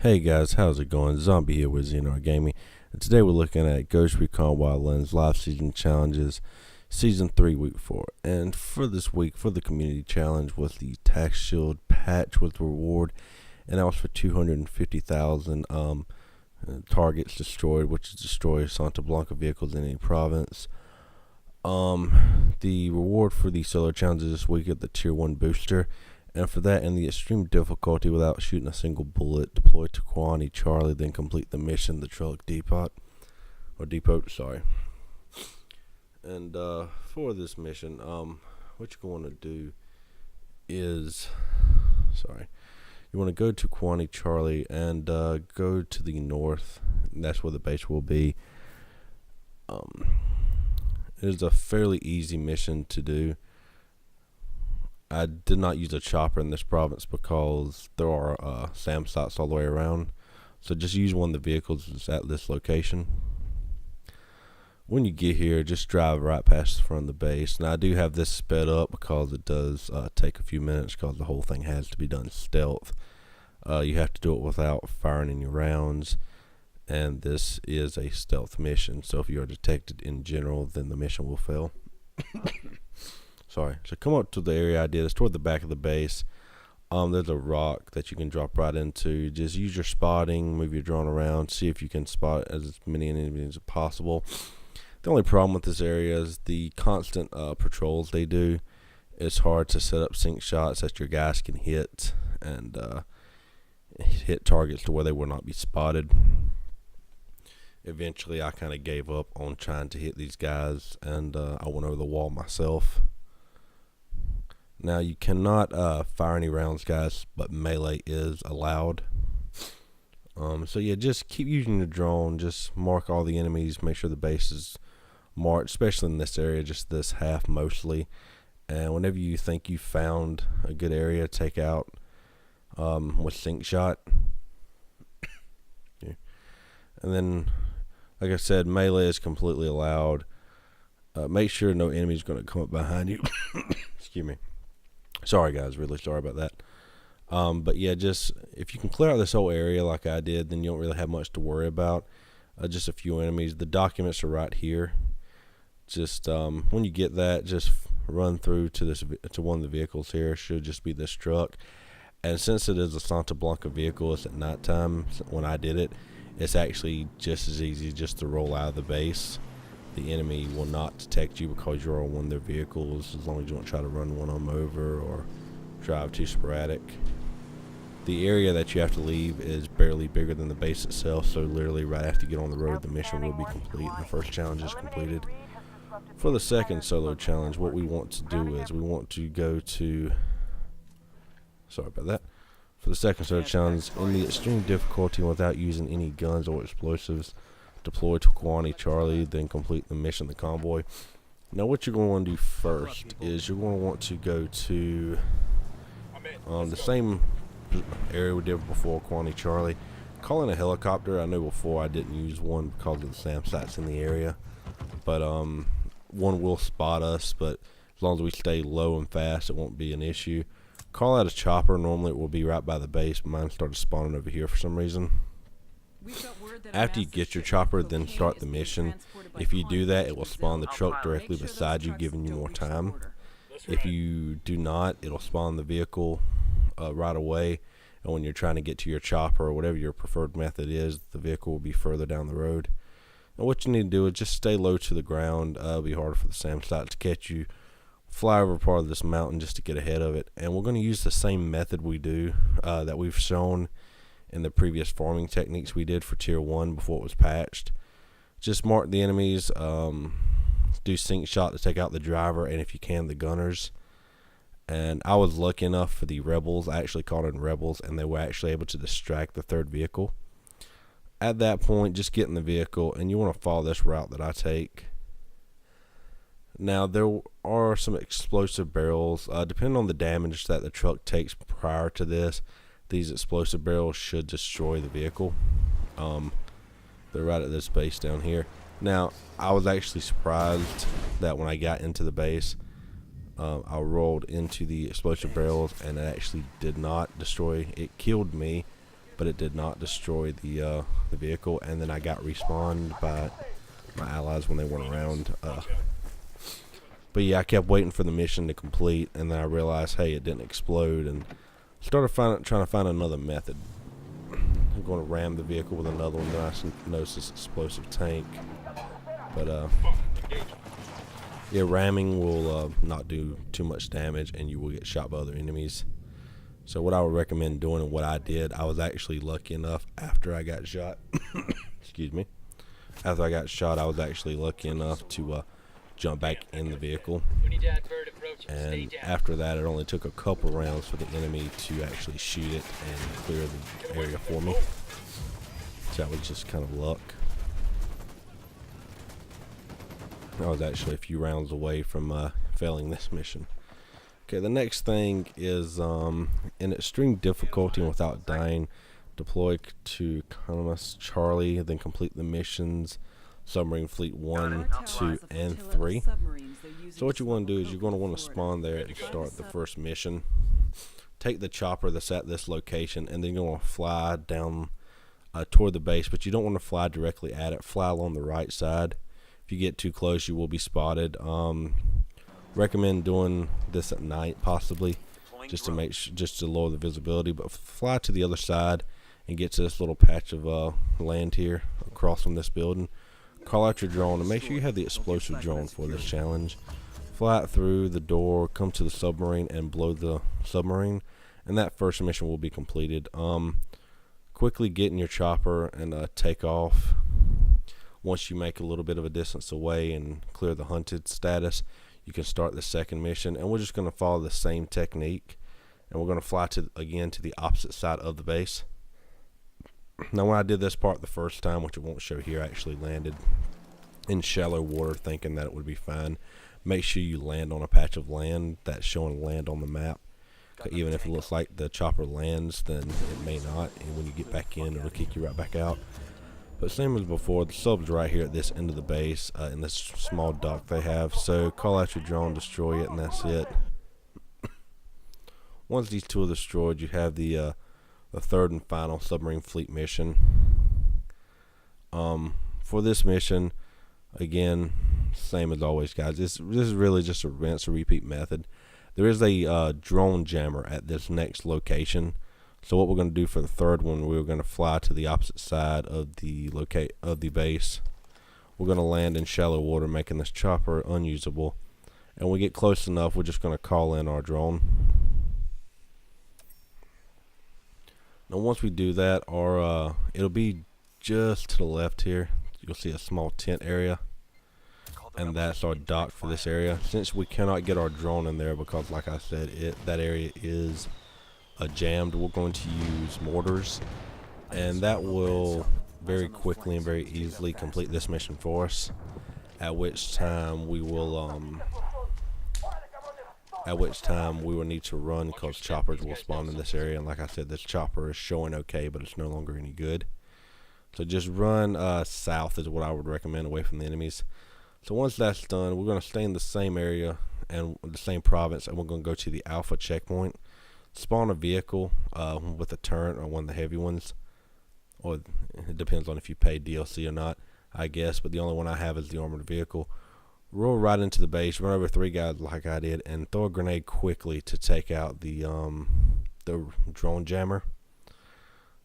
Hey guys, how's it going? Zombie here with ZNR Gaming, and today we're looking at Ghost Recon Wildlands Live Season Challenges, Season 3, Week 4. And for this week, for the Community Challenge, was the Tax Shield Patch with reward, and that was for 250,000 targets destroyed, which is destroy Santa Blanca vehicles in any province. The reward for the solo challenges this week at the Tier 1 booster. And for that, in the extreme difficulty, without shooting a single bullet, deploy to Quani Charlie, then complete the mission, the truck depot. And for this mission, what you're going to do is, you want to go to Quani Charlie and go to the north. And that's where the base will be. It is a fairly easy mission to do. I did not use a chopper in this province because there are SAM sites all the way around. So just use one of the vehicles that's at this location. When you get here, just drive right past the front of the base. Now I do have this sped up because it does take a few minutes because the whole thing has to be done stealth. You have to do it without firing any rounds. And this is a stealth mission. So if you are detected in general, then the mission will fail. So come up to the area I did. It's toward the back of the base. There's a rock that you can drop right into. Just use your spotting, move your drone around, see if you can spot as many enemies as possible. The only problem with this area is the constant patrols they do. It's hard to set up sync shots that your guys can hit and hit targets to where they will not be spotted. Eventually, I kind of gave up on trying to hit these guys, and I went over the wall myself. Now you cannot fire any rounds, guys, but melee is allowed. So yeah, just keep using your drone. Just mark all the enemies. Make sure the base is marked, especially in this area, just this half mostly. And whenever you think you found a good area, take out with sync shot. Yeah. And then, like I said, melee is completely allowed. Make sure no enemy is going to come up behind you. Excuse me. Sorry guys, really sorry about that. But yeah, just if you can clear out this whole area like I did, then you don't really have much to worry about. Just a few enemies. The documents are right here. Just when you get that, just run through to one of the vehicles here. It should just be this truck. And since it is a Santa Blanca vehicle, it's at nighttime. When I did it, it's actually just as easy just to roll out of the base. The enemy will not detect you because you're on one of their vehicles, as long as you don't try to run one of them over or drive too sporadic. The area that you have to leave is barely bigger than the base itself, so literally right after you get on the road, the mission will be complete and the first challenge is completed. For the second solo challenge, what we want to do is we want to go to... Sorry about that. For the second solo challenge, in the extreme difficulty without using any guns or explosives, deploy to Quani Charlie, then complete the mission, the convoy. Now what you're going to want to do first is you're going to want to go to the same area we did before, Quani Charlie. Call in a helicopter. I know before I didn't use one because of the SAM sites in the area, but one will spot us, but as long as we stay low and fast, it won't be an issue. Call out a chopper. Normally it will be right by the base. Mine started spawning over here for some reason. After you get your chopper, then start the mission. If you do that, it will spawn the truck directly beside you, giving you more time. If you do not, it'll spawn the vehicle right away. And when you're trying to get to your chopper or whatever your preferred method is, the vehicle will be further down the road. And what you need to do is just stay low to the ground. It'll be harder for the SAM site to catch you. Fly over part of this mountain just to get ahead of it. And we're going to use the same method we do that we've shown in the previous farming techniques we did for Tier 1 before it was patched. Just mark the enemies, do sync shot to take out the driver, and if you can, the gunners. And I was lucky enough for the rebels. I actually caught in rebels, and they were actually able to distract the third vehicle. At that point, just get in the vehicle, and you want to follow this route that I take. Now, there are some explosive barrels. Depending on the damage that the truck takes prior to this, these explosive barrels should destroy the vehicle. They're right at this base down here. Now, I was actually surprised that when I got into the base, I rolled into the explosive barrels and it actually did not destroy. It killed me, but it did not destroy the vehicle, and then I got respawned by my allies when they weren't around. But yeah, I kept waiting for the mission to complete, and then I realized, hey, it didn't explode, and started trying to find another method. I'm going to ram the vehicle with another one. Then I noticed this explosive tank, but yeah, ramming will not do too much damage, and you will get shot by other enemies. So what I would recommend doing, and what I did, I was actually lucky enough after I got shot. Excuse me. After I got shot, I was actually lucky enough to jump back in the vehicle. And after that, it only took a couple rounds for the enemy to actually shoot it and clear the area for me. So that was just kind of luck. I was actually a few rounds away from failing this mission. Okay, the next thing is in extreme difficulty and without dying, deploy to Economist Charlie, then complete the missions Submarine Fleet 1, 2, and 3. So what you want to do is you're going to want to spawn there and start the first mission. Take the chopper that's at this location, and then you're going to fly down toward the base, but you don't want to fly directly at it. Fly along the right side. If you get too close, you will be spotted. Recommend doing this at night, possibly, just to lower the visibility. But fly to the other side and get to this little patch of land here across from this building. Call out your drone and make sure you have the explosive drone for this challenge. Fly it through the door, come to the submarine, and blow the submarine, and that first mission will be completed. Quickly get in your chopper and take off. Once you make a little bit of a distance away and clear the hunted status, you can start the second mission, and we're just going to follow the same technique, and we're going to fly again to the opposite side of the base. Now, when I did this part the first time, which it won't show here, I actually landed in shallow water thinking that it would be fine. Make sure you land on a patch of land that's showing land on the map. Even if it looks like the chopper lands, then it may not, and when you get back in, it'll kick you right back out. But same as before, the sub's right here at this end of the base, in this small dock they have. So call out your drone, destroy it, and that's it. Once these two are destroyed, you have the third and final Submarine Fleet mission. For this mission, again, same as always, guys. This is really just a rinse and repeat method. There is a drone jammer at this next location. So what we're going to do for the third one, we're going to fly to the opposite side of the base. We're going to land in shallow water, making this chopper unusable. And when we get close enough, we're just going to call in our drone. Now once we do that, it'll be just to the left here. You'll see a small tent area, and that's our dock for this area. Since we cannot get our drone in there because, like I said, that area is jammed, we're going to use mortars, and that will very quickly and very easily complete this mission for us. At which time we will need to run because choppers will spawn in this area. And like I said, this chopper is showing okay, but it's no longer any good. So just run south is what I would recommend, away from the enemies. So once that's done, we're going to stay in the same area and the same province, and we're going to go to the Alpha checkpoint. Spawn a vehicle with a turret, or one of the heavy ones, or it depends on if you pay DLC or not, I guess, but the only one I have is the armored vehicle. Roll right into the base, run over 3 guys like I did, and throw a grenade quickly to take out the drone jammer.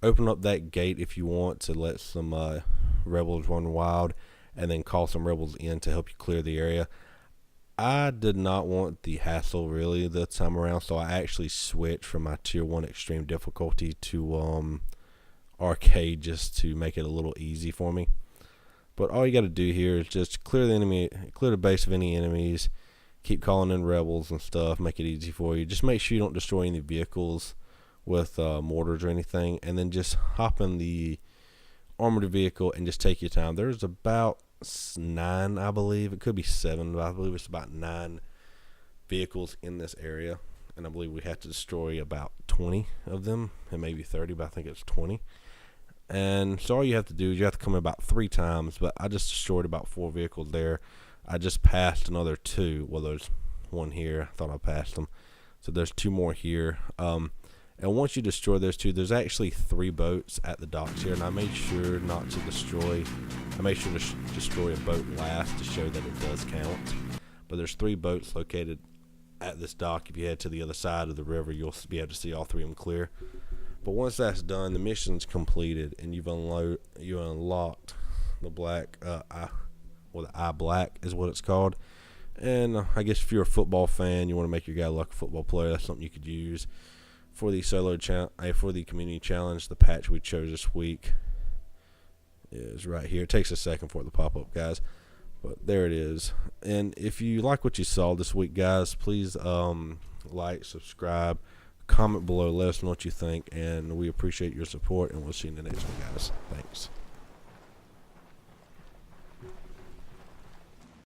Open up that gate if you want to let some rebels run wild, and then call some rebels in to help you clear the area. I did not want the hassle really the time around, so I actually switched from my tier 1 extreme difficulty to arcade, just to make it a little easy for me. But all you got to do here is just clear the base of any enemies, keep calling in rebels and stuff, make it easy for you. Just make sure you don't destroy any vehicles with mortars or anything, and then just hop in the armored vehicle and just take your time. There's about 9, I believe, it could be 7, but I believe it's about 9 vehicles in this area, and I believe we have to destroy about 20 of them, and maybe 30, but I think it's 20. And so all you have to do is you have to come in about 3 times, but I just destroyed about 4 vehicles there. I just passed another 2. Well, there's one here. I thought I passed them. So there's 2 more here. And And once you destroy those two, there's actually 3 boats at the docks here, and I made sure not to destroy. I made sure to destroy a boat last to show that it does count. But there's 3 boats located at this dock. If you head to the other side of the river, you'll be able to see all 3 of them clear. But once that's done, the mission's completed, and you unlocked the black the eye black is what it's called. And I guess if you're a football fan, you want to make your guy look like a football player. That's something you could use for the for the community challenge. The patch we chose this week is right here. It takes a second for it to pop up, guys, but there it is. And if you like what you saw this week, guys, please like, subscribe, comment below, let us know what you think, and we appreciate your support, and we'll see you in the next one, guys. Thanks.